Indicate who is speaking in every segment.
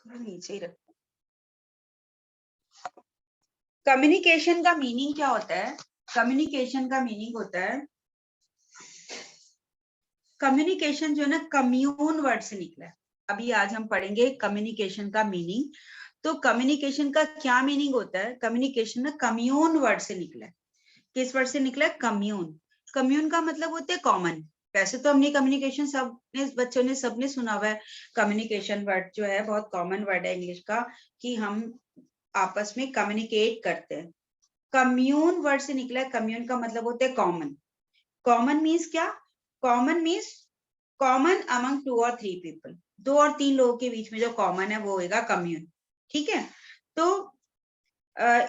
Speaker 1: नीचे ही रखो। कम्युनिकेशन का मीनिंग क्या होता है? कम्युनिकेशन का मीनिंग होता है, कम्युनिकेशन जो है ना कम्यून वर्ड से निकला है। अभी आज हम पढ़ेंगे कम्युनिकेशन का मीनिंग। तो कम्युनिकेशन का क्या मीनिंग होता है? कम्युनिकेशन ना कम्यून वर्ड से निकला है। किस वर्ड से निकला है? कम्यून। कम्यून का मतलब होता है कॉमन। वैसे तो हमने कम्युनिकेशन सबने बच्चों ने सबने सुना हुआ है। कम्युनिकेशन वर्ड जो है बहुत कॉमन वर्ड है इंग्लिश का, कि हम आपस में कम्युनिकेट करते हैं। कम्यून वर्ड से निकला है। कम्यून का मतलब होता है कॉमन। कॉमन मीन्स क्या? कॉमन मीन्स कॉमन अमंग 2 और 3 पीपल। 2 और 3 लोगों के बीच में जो कॉमन है वो होगा कम्यून। ठीक है। तो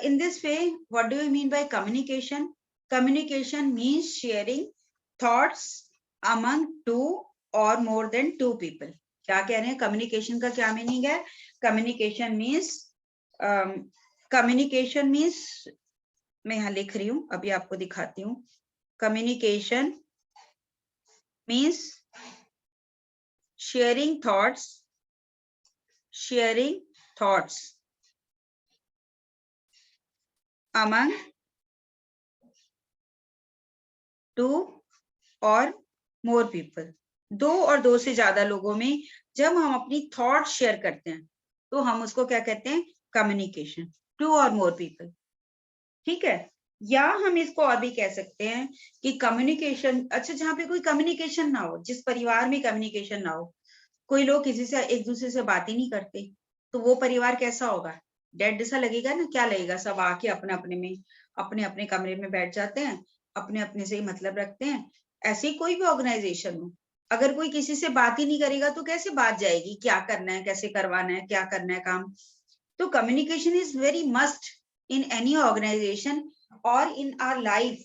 Speaker 1: in this way, what do you mean by communication? Communication means sharing thoughts among 2 or more than 2 people. क्या कह रहे हैं? कम्युनिकेशन का क्या मीनिंग है? कम्युनिकेशन मीन्स मैं यहाँ लिख रही हूँ, अभी आपको दिखाती हूँ। Communication means sharing thoughts among 2 और मोर पीपल। 2 और 2 से ज्यादा लोगों में जब हम अपनी थॉट शेयर करते हैं तो हम उसको क्या कहते हैं? कम्युनिकेशन। 2 और मोर पीपल। ठीक है। या हम इसको और भी कह सकते हैं कि कम्युनिकेशन, अच्छा जहां पे कोई कम्युनिकेशन ना हो, जिस परिवार में कम्युनिकेशन ना हो, कोई लोग किसी से एक दूसरे से बात ही नहीं करते, तो वो परिवार कैसा होगा? डेड सा लगेगा ना। क्या लगेगा? सब आके अपने अपने में अपने अपने कमरे में बैठ जाते हैं, अपने अपने से ही मतलब रखते हैं। ऐसी कोई भी ऑर्गेनाइजेशन हो, अगर कोई किसी से बात ही नहीं करेगा तो कैसे बात जाएगी? क्या करना है, कैसे करवाना है, क्या करना है काम। तो communication is very must in any organisation और इन आवर लाइफ।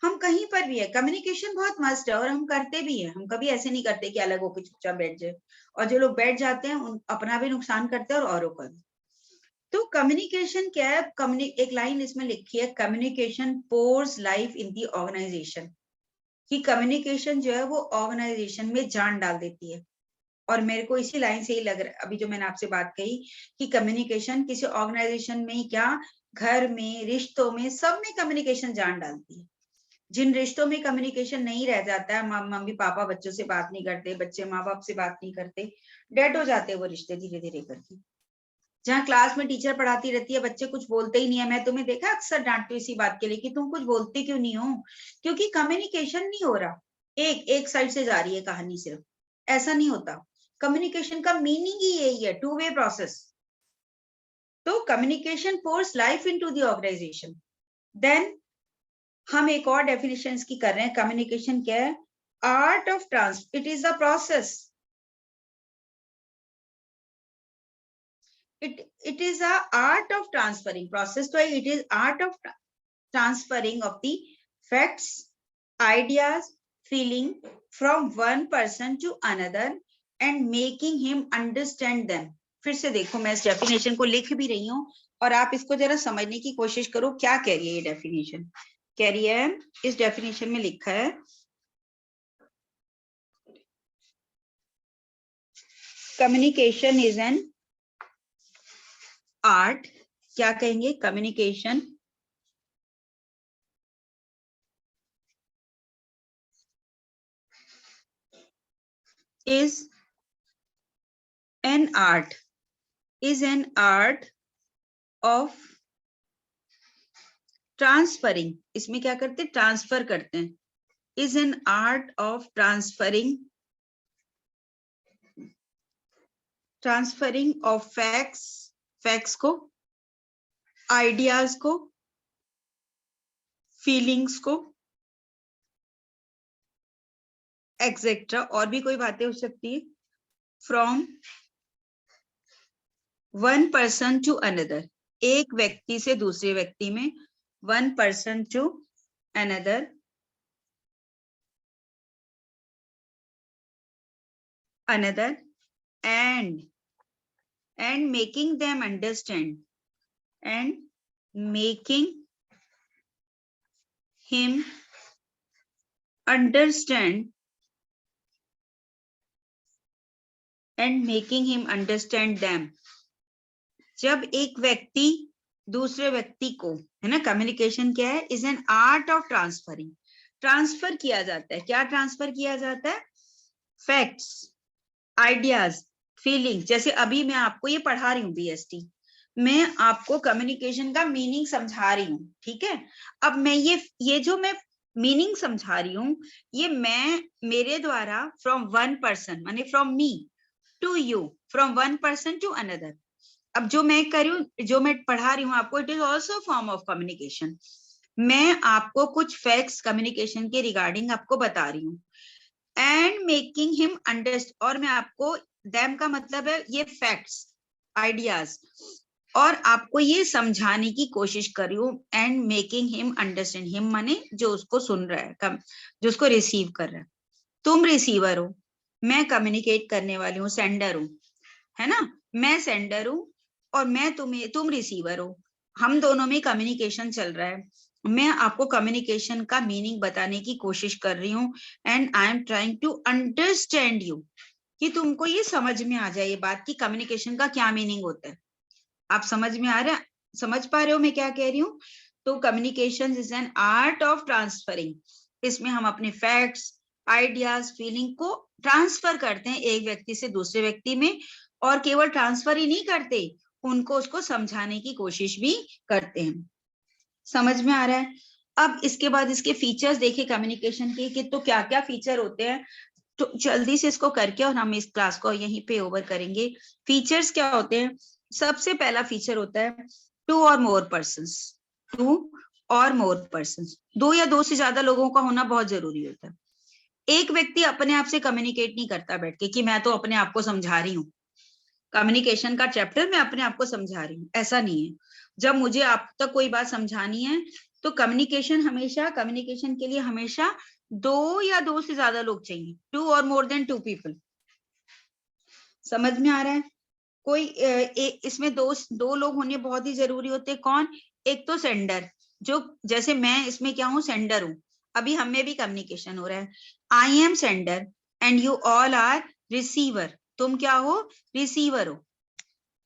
Speaker 1: हम कहीं पर भी है, कम्युनिकेशन बहुत मस्ट है और हम करते भी हैं। हम कभी ऐसे नहीं करते कि अलग होकर चुपचाप बैठ जाए। और जो लोग बैठ जाते हैं उन अपना भी नुकसान करते हैं और औरों का भी। तो कम्युनिकेशन क्या है? एक लाइन इसमें लिखी है, communication pours life in the organisation. कि कम्युनिकेशन जो है वो ऑर्गेनाइजेशन में जान डाल देती है। और मेरे को इसी लाइन से ही लग रहा है, अभी जो मैंने आपसे बात कही, कि कम्युनिकेशन किसी ऑर्गेनाइजेशन में ही क्या, घर में, रिश्तों में, सब में कम्युनिकेशन जान डालती है। जिन रिश्तों में कम्युनिकेशन नहीं रह जाता है, मम्मी पापा बच्चों से बात नहीं करते, बच्चे माँ बाप से बात नहीं करते, डेड हो जाते हैं वो रिश्ते धीरे धीरे करके। जहाँ क्लास में टीचर पढ़ाती रहती है, बच्चे कुछ बोलते ही नहीं है। मैं तुम्हें देखा अक्सर डांटती हूँ इसी बात के लिए कि तुम कुछ बोलते क्यों नहीं हो? क्योंकि कम्युनिकेशन नहीं हो रहा। एक साइड से जा रही है कहानी सिर्फ। ऐसा नहीं होता। कम्युनिकेशन का मीनिंग ही यही है, 2 वे प्रोसेस। तो communication pours life into the organisation. Then हम एक और डेफिनेशन की कर रहे हैं। कम्युनिकेशन क्या है? Art of trans it is the process, it is a art of transferring process, तो it is art of transferring of the facts, ideas, feeling from one person to another and making him understand them. फिर से देखो, मैं इस definition को लिख भी रही हूँ और आप इसको जरा समझने की कोशिश करो। क्या कह रही है ये डेफिनेशन? कह रही है, इस डेफिनेशन में लिखा है, कम्युनिकेशन इज एन आर्ट। क्या कहेंगे? Communication is an art of transferring. इसमें क्या करते हैं? ट्रांसफर करते हैं। Is an art of transferring of facts को, आइडियाज को, फीलिंग्स को, एक्सेट्रा, और भी कोई बातें हो सकती है, from one person to another, एक व्यक्ति से दूसरे व्यक्ति में, one person to another, and making them understand and making him understand and making him understand them. जब एक व्यक्ति दूसरे व्यक्ति को, है ना, कम्युनिकेशन क्या है, is an art of transferring, transfer किया जाता है, क्या ट्रांसफर किया जाता है, फैक्ट्स, आइडियाज, फीलिंग। जैसे अभी मैं आपको ये पढ़ा रही हूँ बीएसटी, मैं आपको कम्युनिकेशन का मीनिंग समझा रही हूँ, ठीक है। अब मैं ये जो मैं मीनिंग समझा रही हूँ, ये मैं मेरे द्वारा फ्रॉम वन पर्सन, माने from me to you, from one person to another. अब जो मैं कर रही हूँ, जो मैं पढ़ा रही हूँ आपको, it is also form of communication. मैं आपको कुछ फैक्ट्स कम्युनिकेशन के रिगार्डिंग आपको बता रही हूँ, एंड मेकिंग हिम अंडरस्टैंड, और मैं आपको, देम का मतलब है ये फैक्ट्स, आइडियाज, और आपको ये समझाने की कोशिश कर रही हूँ, and making him understand, him माने जो उसको सुन रहा है, जो उसको रिसीव कर रहा है। तुम रिसीवर हो, मैं कम्युनिकेट करने वाली हूँ, सेंडर हूँ, है ना, मैं सेंडर हूँ और तुम रिसीवर हो, हम दोनों में कम्युनिकेशन चल रहा है। मैं आपको कम्युनिकेशन का मीनिंग बताने की कोशिश कर रही हूँ, and I am trying to understand you, कि तुमको ये समझ में आ जाए ये बात कि कम्युनिकेशन का क्या मीनिंग होता है। आप समझ में आ रहा है, समझ पा रहे हो मैं क्या कह रही हूँ। तो communication is an art of transferring, इसमें हम अपने फैक्ट्स, आइडियाज, फीलिंग को ट्रांसफर करते हैं एक व्यक्ति से दूसरे व्यक्ति में, और केवल ट्रांसफर ही नहीं करते, उनको उसको समझाने की कोशिश भी करते हैं। समझ में आ रहा है। अब इसके बाद इसके फीचर्स देखे कम्युनिकेशन के, कि तो क्या क्या फीचर होते हैं, तो जल्दी से इसको करके और हम इस क्लास को यहीं पे ओवर करेंगे। फीचर्स क्या होते हैं, सबसे पहला फीचर होता है टू और मोर पर्सन्स, टू और मोर पर्सन्स, दो या दो से ज्यादा लोगों का होना बहुत जरूरी होता है। एक व्यक्ति अपने आप से कम्युनिकेट नहीं करता बैठ के कि मैं तो अपने आप को समझा रही हूँ, कम्युनिकेशन का चैप्टर मैं अपने आप को समझा रही हूँ, ऐसा नहीं है। जब मुझे आप तक कोई बात समझानी है, तो कम्युनिकेशन के लिए हमेशा दो या दो से ज्यादा लोग चाहिए, टू और मोर देन टू पीपल। समझ में आ रहा है। कोई इसमें दो लोग होने बहुत ही जरूरी होते हैं। कौन, एक तो सेंडर, जो जैसे मैं इसमें क्या हूँ, सेंडर हूँ, अभी हम में भी कम्युनिकेशन हो रहा है, I am sender and you all are receiver, तुम क्या हो, रिसीवर हो।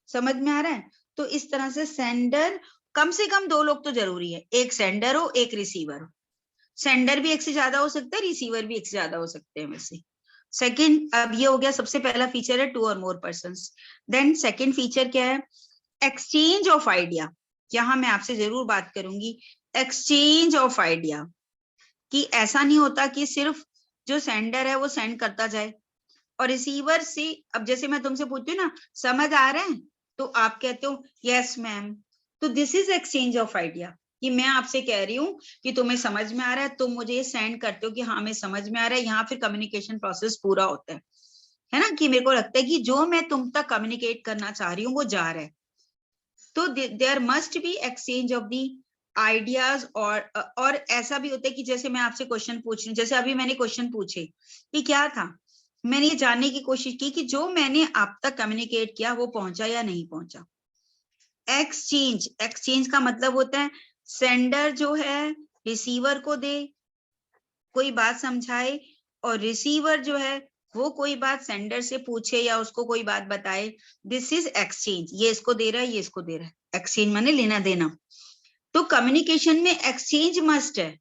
Speaker 1: समझ में आ रहा है। तो इस तरह से सेंडर, कम से कम दो लोग तो जरूरी है, एक सेंडर हो एक रिसीवर हो। सेंडर भी एक से ज्यादा हो सकता है, रिसीवर भी एक से ज्यादा हो सकते हैं वैसे। सेकंड, अब ये हो गया, सबसे पहला फीचर है टू और मोर पर्सन्स। देन सेकंड फीचर क्या है, एक्सचेंज ऑफ आइडिया। यहां मैं आपसे जरूर बात करूंगी एक्सचेंज ऑफ आइडिया, कि ऐसा नहीं होता कि सिर्फ जो सेंडर है वो सेंड करता जाए और रिसीवर से, अब जैसे मैं तुमसे पूछती हूँ ना, समझ आ रहा है, तो आप कहते हो यस मैम, तो this is exchange of idea, कि मैं आपसे कह रही हूँ कि तुम्हें समझ में आ रहा है, तुम मुझे सेंड करते हो कि हाँ हमें समझ में आ रहा है, यहाँ फिर कम्युनिकेशन प्रोसेस पूरा होता है ना, कि मेरे को लगता है कि जो मैं तुम तक कम्युनिकेट करना चाह रही हूँ वो जा रहा है। तो there must be exchange of the ideas, और ऐसा भी होता है कि जैसे मैं आपसे क्वेश्चन पूछ रही हूँ, जैसे अभी मैंने क्वेश्चन पूछे कि क्या था, मैंने ये जानने की कोशिश की कि जो मैंने आप तक कम्युनिकेट किया वो पहुंचा या नहीं पहुंचा। एक्सचेंज का मतलब होता है सेंडर जो है रिसीवर को दे, कोई बात समझाए, और रिसीवर जो है वो कोई बात सेंडर से पूछे या उसको कोई बात बताए। दिस इज एक्सचेंज, ये इसको दे रहा है, ये इसको दे रहा है, एक्सचेंज माने लेना देना। तो कम्युनिकेशन में एक्सचेंज मस्ट है।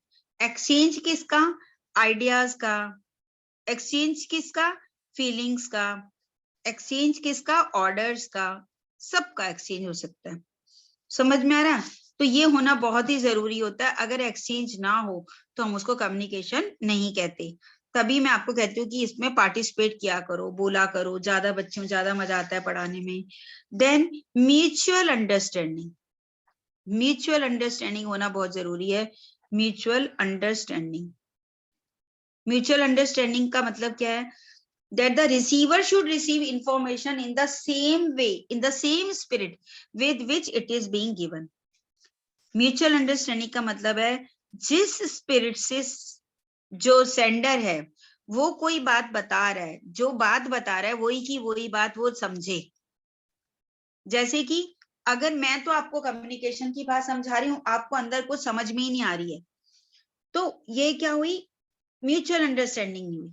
Speaker 1: एक्सचेंज किसका, आइडियाज का, एक्सचेंज किसका, फीलिंग्स का, एक्सचेंज किसका, ऑर्डर्स का, सबका एक्सचेंज हो सकता है। समझ में आ रहा है। तो ये होना बहुत ही जरूरी होता है, अगर एक्सचेंज ना हो तो हम उसको कम्युनिकेशन नहीं कहते। तभी मैं आपको कहती हूँ कि इसमें पार्टिसिपेट किया करो, बोला करो, ज्यादा बच्चों ज्यादा मजा आता है पढ़ाने में। Then mutual understanding, mutual understanding होना बहुत जरूरी है। म्यूचुअल अंडरस्टैंडिंग, म्यूचुअल अंडरस्टैंडिंग का मतलब क्या है, that the receiver should receive information in the same way, in the same spirit with which it is being given. Mutual understanding का मतलब है जिस स्पिरिट से जो सेंडर है वो कोई बात बता रहा है, जो बात बता रहा है वही की वही बात वो समझे। जैसे कि अगर मैं तो आपको कम्युनिकेशन की बात समझा रही हूँ, आपको अंदर कुछ समझ में ही नहीं आ रही है, तो ये क्या हुई, म्यूचुअल अंडरस्टैंडिंग नहीं हुई।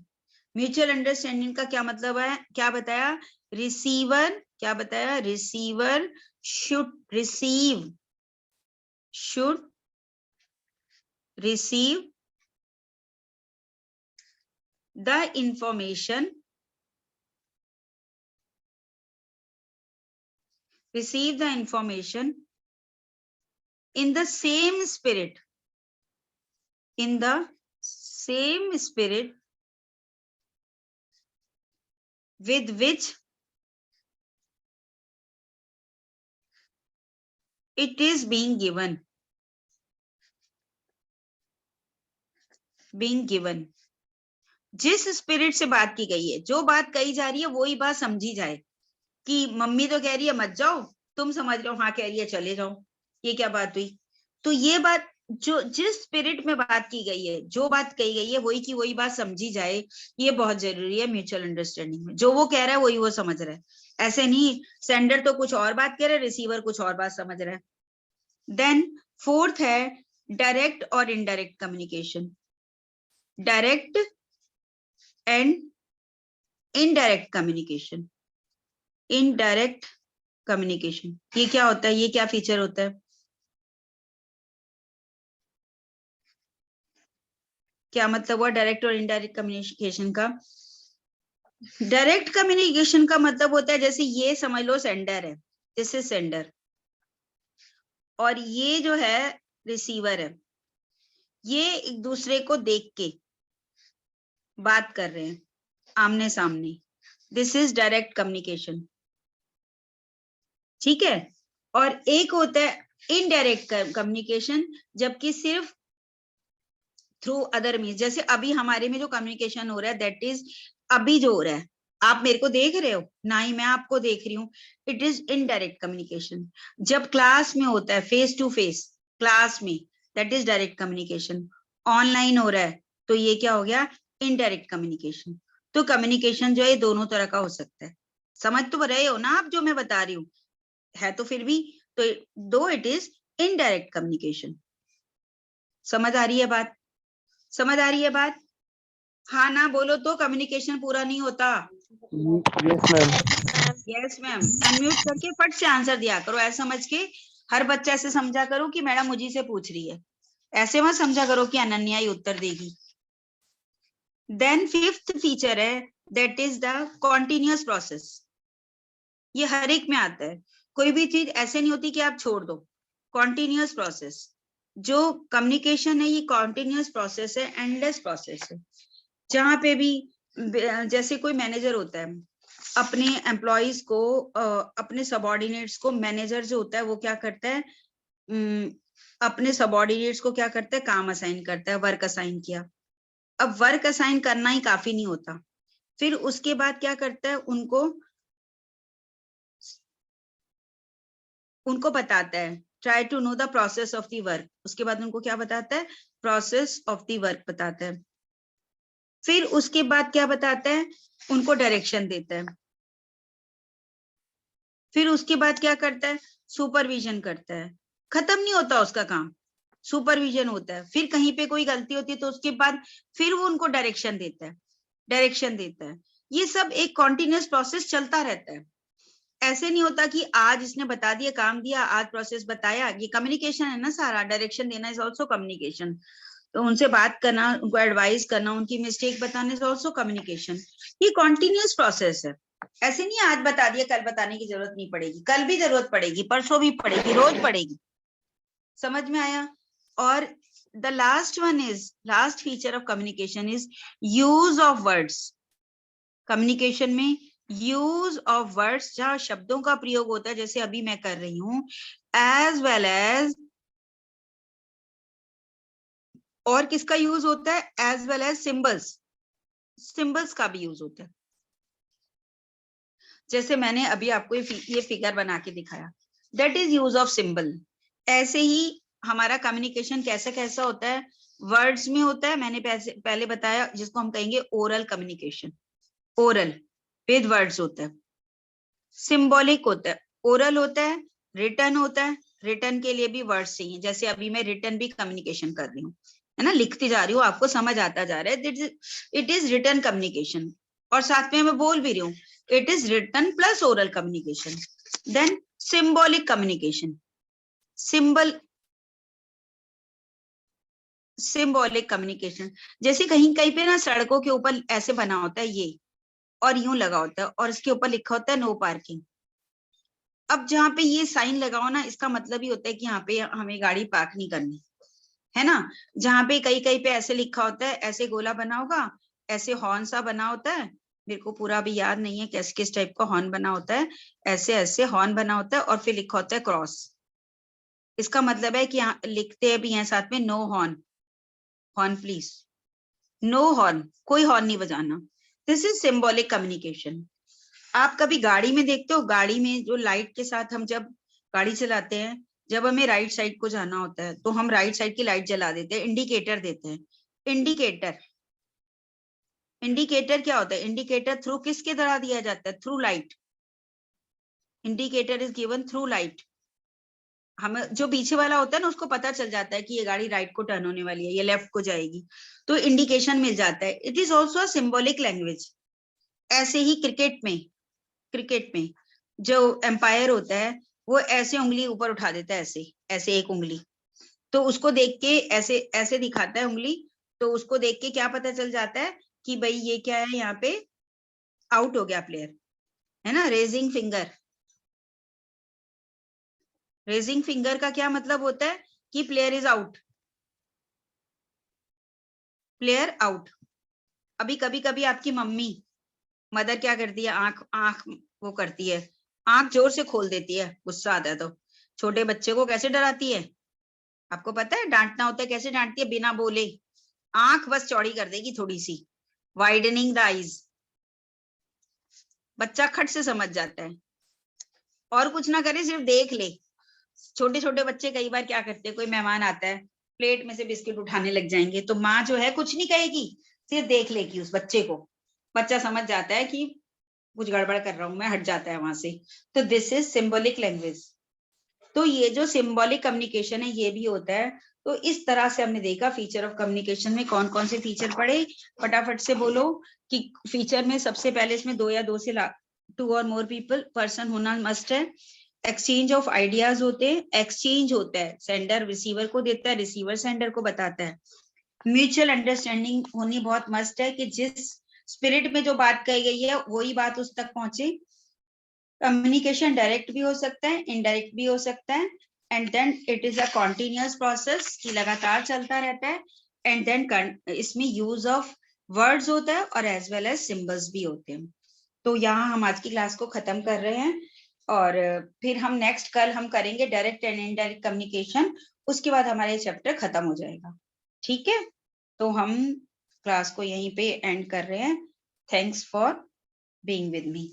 Speaker 1: म्यूचुअल अंडरस्टैंडिंग का क्या मतलब है, क्या बताया, रिसीवर क्या बताया? Receiver should receive the information in the same spirit with which it is being given. जिस स्पिरिट से बात की गई है, जो बात कही जा रही है वही बात समझी जाए। कि मम्मी तो कह रही है मत जाओ, तुम समझ लो हाँ कह रही है चले जाओ, ये क्या बात हुई? तो ये बात जो जिस स्पिरिट में बात की गई है, जो बात कही गई है वही की वही बात समझी जाए, ये बहुत जरूरी है म्यूचुअल अंडरस्टैंडिंग में। जो वो कह रहा है वही वो समझ रहा है, ऐसे नहीं सेंडर तो कुछ और बात कह रहा है, रिसीवर कुछ और बात समझ रहा है। देन फोर्थ है डायरेक्ट और indirect communication. Direct and indirect communication. Indirect communication ये क्या होता है? ये क्या फीचर होता है? क्या मतलब हुआ डायरेक्ट और इनडायरेक्ट कम्युनिकेशन का? डायरेक्ट कम्युनिकेशन का मतलब होता है जैसे ये समझ लो सेंडर है, दिस इज सेंडर, और ये जो है रिसीवर है, ये एक दूसरे को देख के बात कर रहे हैं आमने सामने, दिस इज डायरेक्ट कम्युनिकेशन। ठीक है। और एक होता है इनडायरेक्ट कम्युनिकेशन, जबकि सिर्फ थ्रू अदर मीन्स, जैसे अभी हमारे में जो कम्युनिकेशन हो रहा है दैट इज अभी जो हो रहा है, आप मेरे को देख रहे हो ना ही मैं आपको देख रही हूँ, इट इज इनडायरेक्ट कम्युनिकेशन। जब क्लास में होता है फेस टू फेस क्लास में, that is direct communication. Online हो रहा है तो ये क्या हो गया? Indirect communication. तो कम्युनिकेशन जो है दोनों तरह का हो सकता है। समझ तो रहे हो ना आप जो मैं बता रही हूँ? है तो फिर भी तो दो इट इज इनडायरेक्ट कम्युनिकेशन। समझ आ रही है बात? समझ आ रही है बात? हाँ ना बोलो तो कम्युनिकेशन पूरा नहीं होता।
Speaker 2: Yes ma'am.
Speaker 1: Yes ma'am. Unmute करके फट से आंसर दिया करो, ऐसा समझ के हर बच्चा ऐसे समझा करो कि मैडम मुझे से पूछ रही है, ऐसे मत समझा करो कि अनन्या ही उत्तर देगी। देन फिफ्थ फीचर है that is the continuous process. ये हर एक में आता है, कोई भी चीज ऐसे नहीं होती कि आप छोड़ दो। कॉन्टिन्यूअस प्रोसेस, जो कम्युनिकेशन है ये कॉन्टिन्यूअस प्रोसेस है, एंडलेस प्रोसेस है। जहां पे भी जैसे कोई मैनेजर होता है, अपने एम्प्लॉइज को अपने सबॉर्डिनेट्स को, मैनेजर जो होता है वो क्या करता है, अपने सबॉर्डिनेट्स को क्या करता है, काम असाइन करता है, वर्क असाइन किया। अब वर्क असाइन करना ही काफी नहीं होता, फिर उसके बाद क्या करता है, उनको बताता है, try to know the process of the work. उसके बाद उनको क्या बताता है? प्रोसेस ऑफ द वर्क बताता है। फिर उसके बाद क्या बताता है? उनको डायरेक्शन देता है। फिर उसके बाद क्या करता है? सुपरविजन करता है। खत्म नहीं होता उसका काम, सुपरविजन होता है। फिर कहीं पे कोई गलती होती है तो उसके बाद फिर वो उनको डायरेक्शन देता है। ये सब एक कॉन्टिन्यूअस प्रोसेस चलता रहता है। ऐसे नहीं होता कि आज इसने बता दिया, काम दिया, आज प्रोसेस बताया। ये कम्युनिकेशन है ना सारा, डायरेक्शन देना इज ऑल्सो कम्युनिकेशन। तो उनसे बात करना, उनको एडवाइस करना, उनकी मिस्टेक बताने इज ऑल्सो कम्युनिकेशन। ये कॉन्टिन्यूअस प्रोसेस है। ऐसे नहीं आज बता दिया कल बताने की जरूरत नहीं पड़ेगी, कल भी जरूरत पड़ेगी, परसों भी पड़ेगी, रोज पड़ेगी। समझ में आया? और the last feature of communication is use of words. Communication में यूज ऑफ वर्ड्स, जहां शब्दों का प्रयोग होता है, जैसे अभी मैं कर रही हूं, एज वेल एज, और किसका यूज होता है? एज वेल एज सिंबल्स का भी यूज होता है। जैसे मैंने अभी आपको ये फिगर बना के दिखाया, that is use of symbol. ऐसे ही हमारा कम्युनिकेशन कैसा कैसा होता है? वर्ड्स में होता है, मैंने पहले बताया, जिसको हम कहेंगे oral communication. Oral with words होता है। सिंबॉलिक होता है, ओरल होता है, रिटन होता है। रिटन के लिए भी वर्ड्स चाहिए, जैसे अभी मैं रिटन भी कम्युनिकेशन कर रही हूँ, है ना, लिखती जा रही हूँ, आपको समझ आता जा रहा है, इट इज रिटन कम्युनिकेशन। और साथ में मैं बोल भी रही हूँ, It is written plus oral communication. Then symbolic communication. Symbolic communication, जैसे कहीं कहीं पे ना सड़कों के ऊपर ऐसे बना होता है ये, और यूं लगा होता है, और इसके ऊपर लिखा होता है नो पार्किंग। अब जहाँ पे ये साइन लगाओ ना, इसका मतलब ही होता है कि यहाँ पे हमें गाड़ी पार्क नहीं करनी है ना। जहाँ पे कहीं कहीं पे ऐसे लिखा होता है, ऐसे गोला बना होगा, ऐसे हॉर्न सा बना होता है, मेरे को पूरा भी याद नहीं है किस किस टाइप का हॉर्न बना होता है, ऐसे ऐसे हॉर्न बना होता है, और फिर लिखा होता है क्रॉस। इसका मतलब है कि यहाँ लिखते हैं भी हैं साथ में no horn, horn please, no horn, कोई हॉर्न नहीं बजाना। This is symbolic communication. आप कभी गाड़ी में देखते हो, गाड़ी में जो लाइट के साथ हम जब गाड़ी चलाते हैं, जब हमें राइट साइड को जाना होता है तो हम राइट साइड की लाइट जला देते हैं, इंडिकेटर देते हैं। इंडिकेटर, इंडिकेटर क्या होता है? इंडिकेटर थ्रू किसके द्वारा दिया जाता है? Through light. Indicator is given through light. हमें जो पीछे वाला होता है ना, उसको पता चल जाता है कि ये गाड़ी राइट को टर्न होने वाली है, ये लेफ्ट को जाएगी, तो इंडिकेशन मिल जाता है। It is also a symbolic language. ऐसे ही क्रिकेट में जो एम्पायर होता है वो ऐसे उंगली ऊपर उठा देता है, ऐसे ऐसे एक उंगली, तो उसको देख के ऐसे ऐसे दिखाता है उंगली, तो उसको देख के क्या पता चल जाता है कि भाई ये क्या है, यहाँ पे आउट हो गया प्लेयर, है ना। रेजिंग फिंगर, रेजिंग फिंगर का क्या मतलब होता है कि player is out, player out. अभी कभी कभी आपकी मम्मी, मदर क्या करती है, आंख आंख वो करती है, आंख जोर से खोल देती है, गुस्सा आता है तो छोटे बच्चे को कैसे डराती है? आपको पता है डांटना होता है, कैसे डांटती है? बिना बोले आंख बस चौड़ी कर देगी थोड़ी सी, वाइडनिंग द आईज। बच्चा खट से समझ जाता है, और कुछ ना करे, सिर्फ देख ले। छोटे छोटे बच्चे कई बार क्या करते हैं, कोई मेहमान आता है, प्लेट में से बिस्किट उठाने लग जाएंगे, तो माँ जो है कुछ नहीं कहेगी, सिर्फ देख लेगी उस बच्चे को। बच्चा समझ जाता है कि कुछ गड़बड़ कर रहा हूं मैं, हट जाता है वहां से। तो दिस इज सिंबॉलिक लैंग्वेज। तो ये जो सिंबॉलिक कम्युनिकेशन है ये भी होता है। तो इस तरह से हमने देखा फीचर ऑफ कम्युनिकेशन में कौन कौन से फीचर पढ़े, फटाफट से बोलो। कि फीचर में सबसे पहले इसमें 2 या 2 से 2 और मोर पीपल पर्सन होना मस्ट है। एक्सचेंज ऑफ आइडियाज होते हैं, एक्सचेंज होता है, सेंडर रिसीवर को देता है, रिसीवर सेंडर को बताता है। म्यूचुअल अंडरस्टैंडिंग होनी बहुत मस्ट है, कि जिस स्पिरिट में जो बात कही गई है वही बात उस तक पहुंचे। कम्युनिकेशन डायरेक्ट भी हो सकता है, इनडायरेक्ट भी हो सकता है, and then it is a continuous process कि लगातार चलता रहता है। एंड देन इसमें यूज ऑफ वर्ड्स होता है और एज वेल एज सिंबल्स भी होते हैं। तो यहाँ हम आज की क्लास को खत्म कर रहे हैं, और फिर हम नेक्स्ट कल हम करेंगे डायरेक्ट एंड इनडायरेक्ट कम्युनिकेशन। उसके बाद हमारा ये चैप्टर खत्म हो जाएगा, ठीक है। तो हम क्लास को यहीं पे एंड कर रहे हैं। Thanks for being with me.